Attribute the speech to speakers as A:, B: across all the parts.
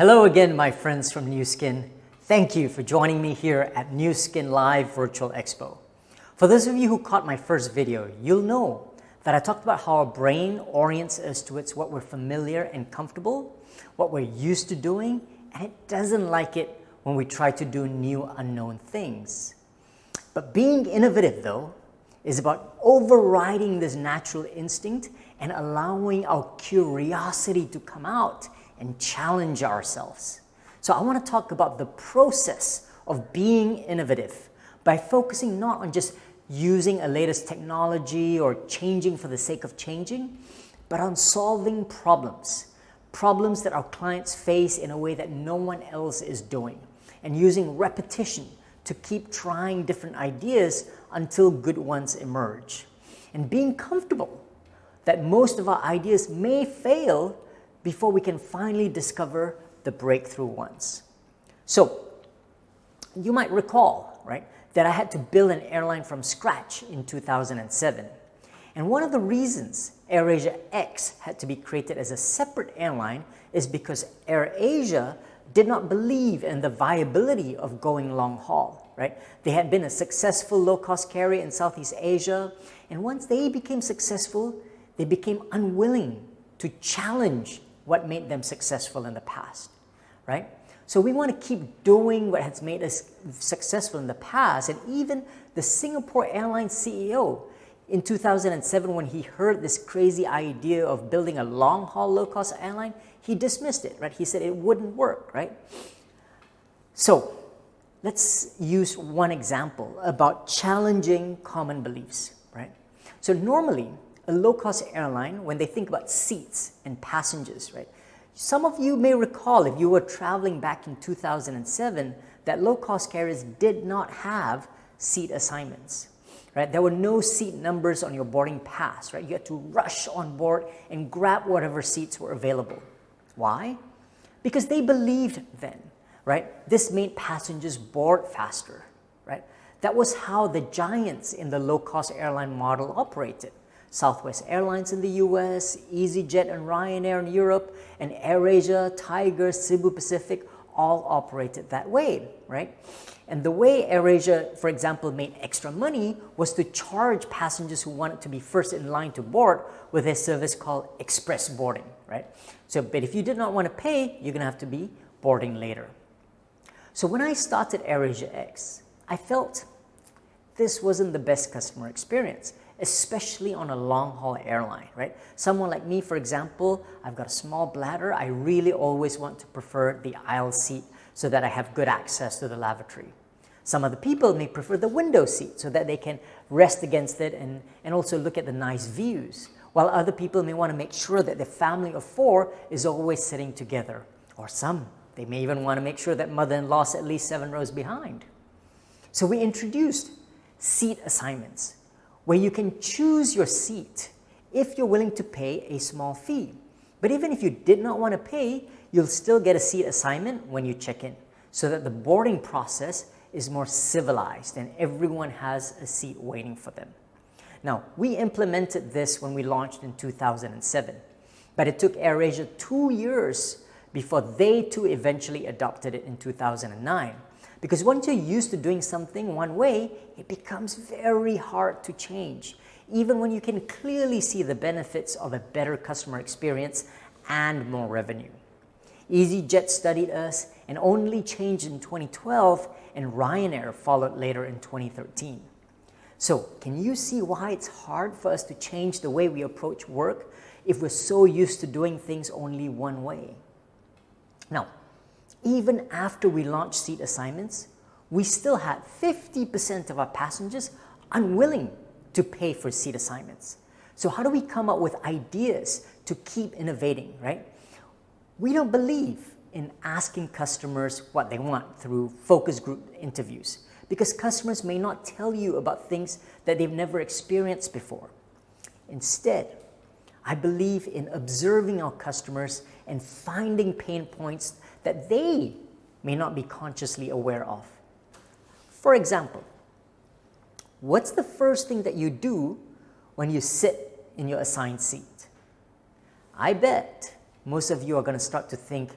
A: Hello again, my friends from Nu Skin. Thank you for joining me here at Nu Skin Live Virtual Expo. For those of you who caught my first video, you'll know that I talked about how our brain orients us towards what we're familiar and comfortable, what we're used to doing, and it doesn't like it when we try to do new unknown things. But being innovative, though, is about overriding this natural instinct and allowing our curiosity to come out and challenge ourselves. So I want to talk about the process of being innovative by focusing not on just using a latest technology or changing for the sake of changing, but on solving problems that our clients face in a way that no one else is doing, and using repetition to keep trying different ideas until good ones emerge. And being comfortable that most of our ideas may fail before we can finally discover the breakthrough ones. So, you might recall, right, that I had to build an airline from scratch in 2007. And one of the reasons AirAsia X had to be created as a separate airline is because AirAsia did not believe in the viability of going long haul, right? They had been a successful low-cost carrier in Southeast Asia, and once they became successful, they became unwilling to challenge what made them successful in the past, right? So we want to keep doing what has made us successful in the past. And even the Singapore Airlines CEO in 2007, when he heard this crazy idea of building a long-haul low-cost airline, he dismissed it, right? He said it wouldn't work, right? So let's use one example about challenging common beliefs, right? So normally, a low-cost airline, when they think about seats and passengers, right? Some of you may recall, if you were traveling back in 2007, that low-cost carriers did not have seat assignments, right? There were no seat numbers on your boarding pass, right? You had to rush on board and grab whatever seats were available. Why? Because they believed then, right? This made passengers board faster, right? That was how the giants in the low-cost airline model operated. Southwest Airlines in the US, EasyJet and Ryanair in Europe, and AirAsia, Tiger, Cebu Pacific all operated that way, right? And the way AirAsia, for example, made extra money was to charge passengers who wanted to be first in line to board with a service called express boarding, right? So, but if you did not want to pay, you're going to have to be boarding later. So when I started AirAsia X, I felt this wasn't the best customer experience, especially on a long-haul airline, right? Someone like me, for example, I've got a small bladder. I really always want to prefer the aisle seat so that I have good access to the lavatory. Some other people may prefer the window seat so that they can rest against it and also look at the nice views, while other people may want to make sure that the family of four is always sitting together. Or some, they may even want to make sure that mother-in-law is at least 7 rows behind. So we introduced seat assignments, where you can choose your seat if you're willing to pay a small fee. But even if you did not want to pay, you'll still get a seat assignment when you check in, so that the boarding process is more civilized and everyone has a seat waiting for them. Now, we implemented this when we launched in 2007, but it took AirAsia 2 years before they too eventually adopted it in 2009. Because once you're used to doing something one way, it becomes very hard to change, even when you can clearly see the benefits of a better customer experience and more revenue. EasyJet studied us and only changed in 2012, and Ryanair followed later in 2013. So, can you see why it's hard for us to change the way we approach work if we're so used to doing things only one way? Now, even after we launched seat assignments, we still had 50% of our passengers unwilling to pay for seat assignments. So how do we come up with ideas to keep innovating, right? We don't believe in asking customers what they want through focus group interviews, because customers may not tell you about things that they've never experienced before. Instead, I believe in observing our customers and finding pain points that they may not be consciously aware of. For example, what's the first thing that you do when you sit in your assigned seat? I bet most of you are going to start to think,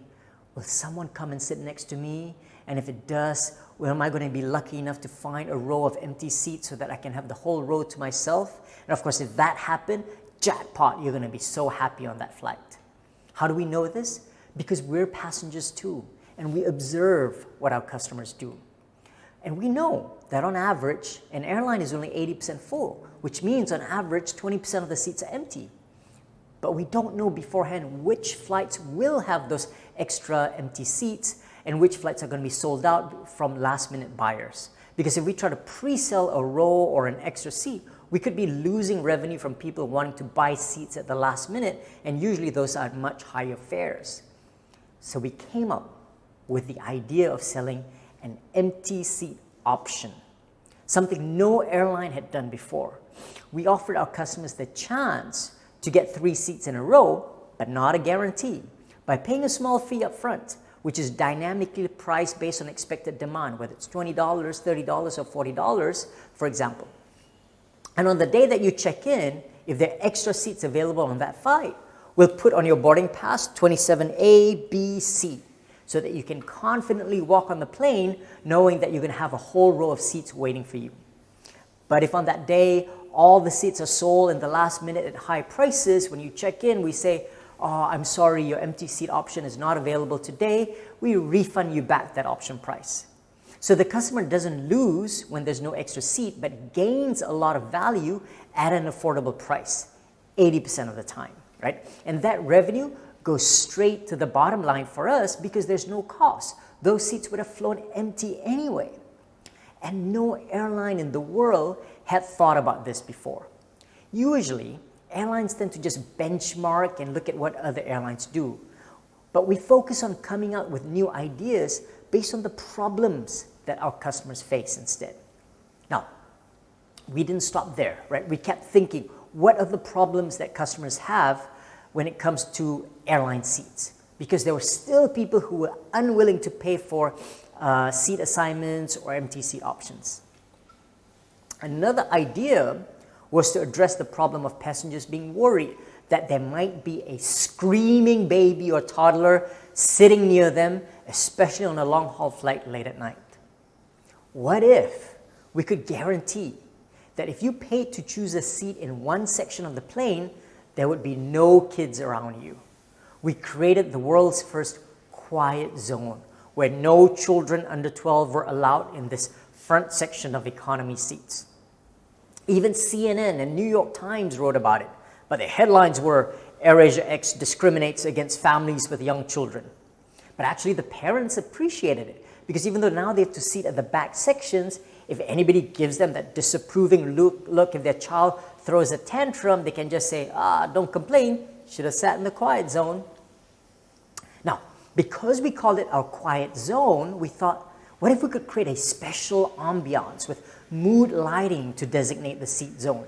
A: Will someone come and sit next to me? And if it does, well, am I going to be lucky enough to find a row of empty seats so that I can have the whole row to myself? And of course, if that happened, jackpot, you're going to be so happy on that flight. How do we know this? Because we're passengers too, and we observe what our customers do. And we know that on average, an airline is only 80% full, which means on average, 20% of the seats are empty. But we don't know beforehand which flights will have those extra empty seats and which flights are going to be sold out from last-minute buyers. Because if we try to pre-sell a row or an extra seat, we could be losing revenue from people wanting to buy seats at the last minute, and usually those are much higher fares. So we came up with the idea of selling an empty seat option, something no airline had done before. We offered our customers the chance to get 3 seats in a row, but not a guarantee, by paying a small fee up front, which is dynamically priced based on expected demand, whether it's $20, $30, or $40, for example. And on the day that you check in, if there are extra seats available on that flight, we'll put on your boarding pass 27A, B, C, so that you can confidently walk on the plane knowing that you're going to have a whole row of seats waiting for you. But if on that day, all the seats are sold in the last minute at high prices, when you check in, we say, "Oh, I'm sorry, your empty seat option is not available today," we refund you back that option price. So the customer doesn't lose when there's no extra seat, but gains a lot of value at an affordable price, 80% of the time, right? And that revenue goes straight to the bottom line for us because there's no cost. Those seats would have flown empty anyway. And no airline in the world had thought about this before. Usually, airlines tend to just benchmark and look at what other airlines do. But we focus on coming out with new ideas based on the problems that our customers face instead. Now, we didn't stop there, right? We kept thinking, what are the problems that customers have when it comes to airline seats? Because there were still people who were unwilling to pay for seat assignments or empty seat options. Another idea was to address the problem of passengers being worried that there might be a screaming baby or toddler sitting near them, especially on a long-haul flight late at night. What if we could guarantee that if you paid to choose a seat in one section of the plane, there would be no kids around you? We created the world's first quiet zone where no children under 12 were allowed in this front section of economy seats. Even CNN and New York Times wrote about it, but the headlines were, "AirAsia X discriminates against families with young children." But actually the parents appreciated it, because even though now they have to sit at the back sections, if anybody gives them that disapproving look, if their child throws a tantrum, they can just say, "Don't complain, should have sat in the quiet zone." Now, because we called it our quiet zone, we thought, what if we could create a special ambiance with mood lighting to designate the seat zone?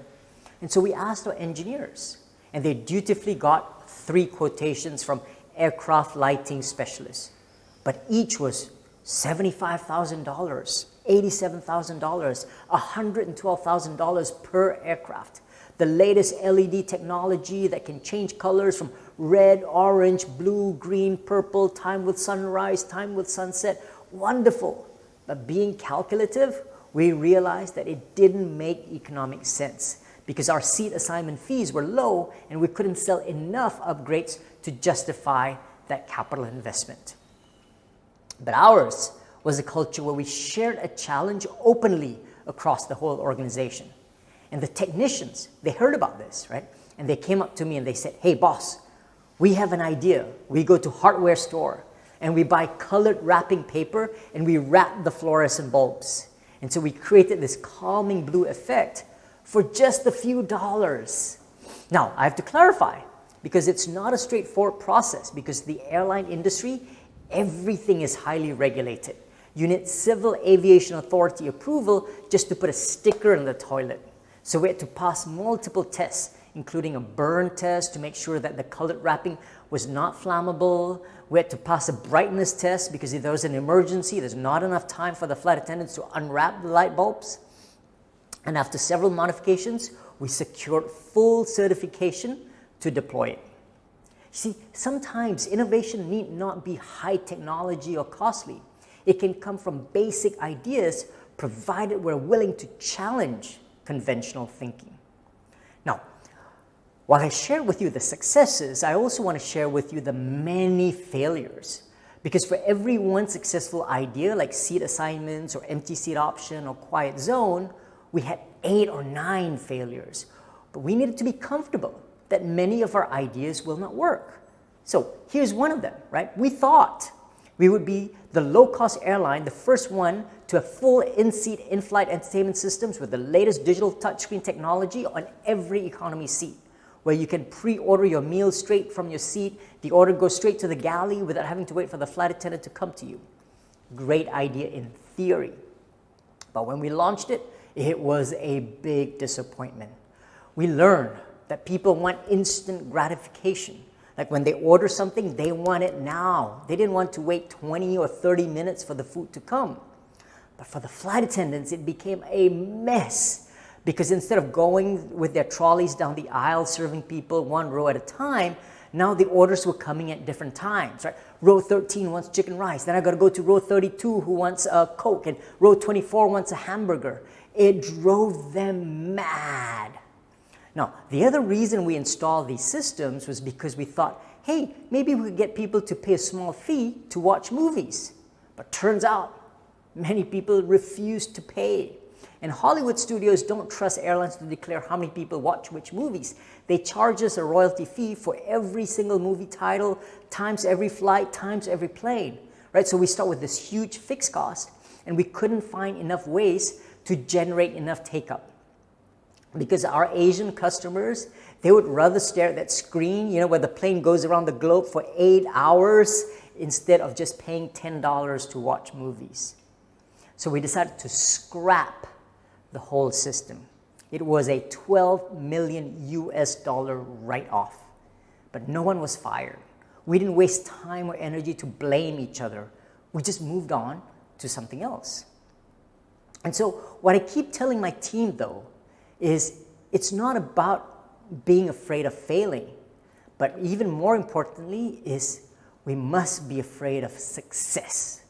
A: And so we asked our engineers, and they dutifully got 3 quotations from aircraft lighting specialists. But each was $75,000, $87,000, $112,000 per aircraft. The latest LED technology that can change colors from red, orange, blue, green, purple, time with sunrise, time with sunset. Wonderful. But being calculative, we realized that it didn't make economic sense because our seat assignment fees were low and we couldn't sell enough upgrades to justify that capital investment. But ours was a culture where we shared a challenge openly across the whole organization. And the technicians, they heard about this, right? And they came up to me and they said, "Hey boss, we have an idea. We go to hardware store and we buy colored wrapping paper and we wrap the fluorescent bulbs. And so we created this calming blue effect for just a few dollars." Now, I have to clarify, because it's not a straightforward process, because the airline industry, everything is highly regulated. You need Civil Aviation Authority approval just to put a sticker in the toilet. So we had to pass multiple tests, including a burn test to make sure that the colored wrapping was not flammable. We had to pass a brightness test because if there was an emergency, there's not enough time for the flight attendants to unwrap the light bulbs. And after several modifications, we secured full certification to deploy it. See, sometimes innovation need not be high technology or costly. It can come from basic ideas provided we're willing to challenge conventional thinking. Now, while I share with you the successes, I also want to share with you the many failures. Because for every one successful idea like seat assignments or empty seat option or quiet zone, we had 8 or 9 failures. But we needed to be comfortable that many of our ideas will not work. So here's one of them, right? We thought we would be the low-cost airline, the first one to have full in-seat, in-flight entertainment systems with the latest digital touchscreen technology on every economy seat, where you can pre-order your meal straight from your seat. The order goes straight to the galley without having to wait for the flight attendant to come to you. Great idea in theory. But when we launched it, it was a big disappointment. We learned that people want instant gratification. Like when they order something, they want it now. They didn't want to wait 20 or 30 minutes for the food to come. But for the flight attendants, it became a mess because instead of going with their trolleys down the aisle, serving people one row at a time, now the orders were coming at different times, right? Row 13 wants chicken rice. Then I got to go to row 32 who wants a Coke, and row 24 wants a hamburger. It drove them mad. Now, the other reason we installed these systems was because we thought, hey, maybe we could get people to pay a small fee to watch movies. But turns out, many people refused to pay. And Hollywood studios don't trust airlines to declare how many people watch which movies. They charge us a royalty fee for every single movie title, times every flight, times every plane. Right? So we start with this huge fixed cost, and we couldn't find enough ways to generate enough take-up. Because our Asian customers, they would rather stare at that screen, where the plane goes around the globe for 8 hours instead of just paying $10 to watch movies. So we decided to scrap the whole system. It was a $12 million write-off, but no one was fired. We didn't waste time or energy to blame each other. We just moved on to something else. And so what I keep telling my team, though, is it's not about being afraid of failing, but even more importantly is we must be afraid of success.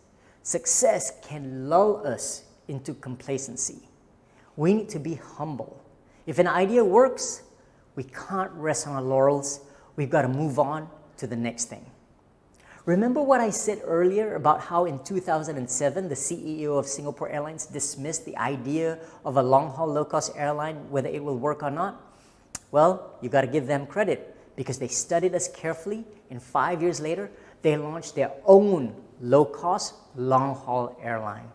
A: Success can lull us into complacency. We need to be humble. If an idea works, we can't rest on our laurels. We've got to move on to the next thing. Remember what I said earlier about how in 2007, the CEO of Singapore Airlines dismissed the idea of a long-haul low-cost airline, whether it will work or not? Well, you got to give them credit because they studied us carefully, and 5 years later, they launched their own low-cost, long-haul airline.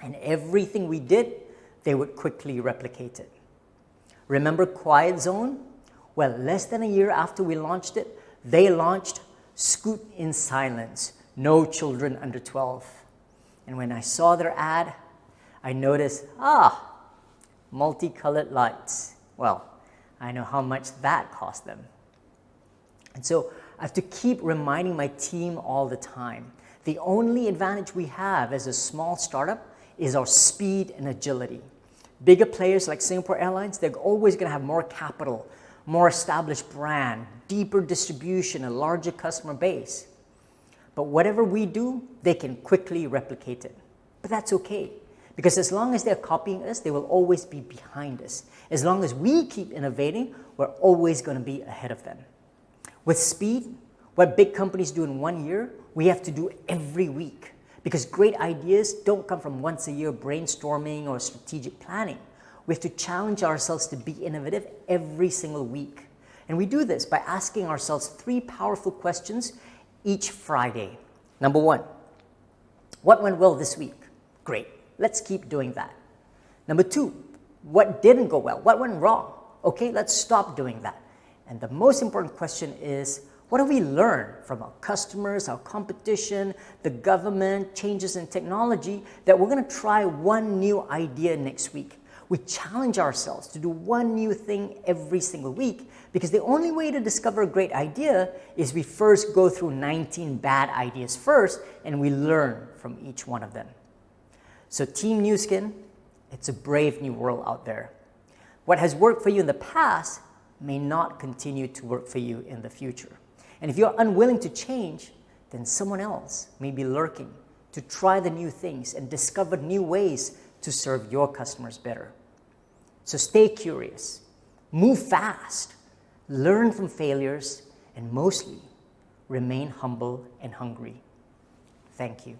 A: And everything we did, they would quickly replicate it. Remember Quiet Zone? Well, less than a year after we launched it, they launched Scoot in Silence, no children under 12. And when I saw their ad, I noticed, multicolored lights. Well, I know how much that cost them. And so I have to keep reminding my team all the time. The only advantage we have as a small startup is our speed and agility. Bigger players like Singapore Airlines, they're always going to have more capital, more established brand, deeper distribution, a larger customer base. But whatever we do, they can quickly replicate it. But that's okay, because as long as they're copying us, they will always be behind us. As long as we keep innovating, we're always going to be ahead of them. With speed, what big companies do in 1 year, we have to do every week, because great ideas don't come from once a year brainstorming or strategic planning. We have to challenge ourselves to be innovative every single week. And we do this by asking ourselves 3 powerful questions each Friday. Number 1, what went well this week? Great, let's keep doing that. Number 2, what didn't go well? What went wrong? Okay, let's stop doing that. And the most important question is, what do we learn from our customers, our competition, the government, changes in technology, that we're going to try one new idea next week? We challenge ourselves to do one new thing every single week, because the only way to discover a great idea is we first go through 19 bad ideas first, and we learn from each one of them. So Team Nu Skin, it's a brave new world out there. What has worked for you in the past may not continue to work for you in the future. And if you're unwilling to change, then someone else may be lurking to try the new things and discover new ways to serve your customers better. So stay curious, move fast, learn from failures, and mostly, remain humble and hungry. Thank you.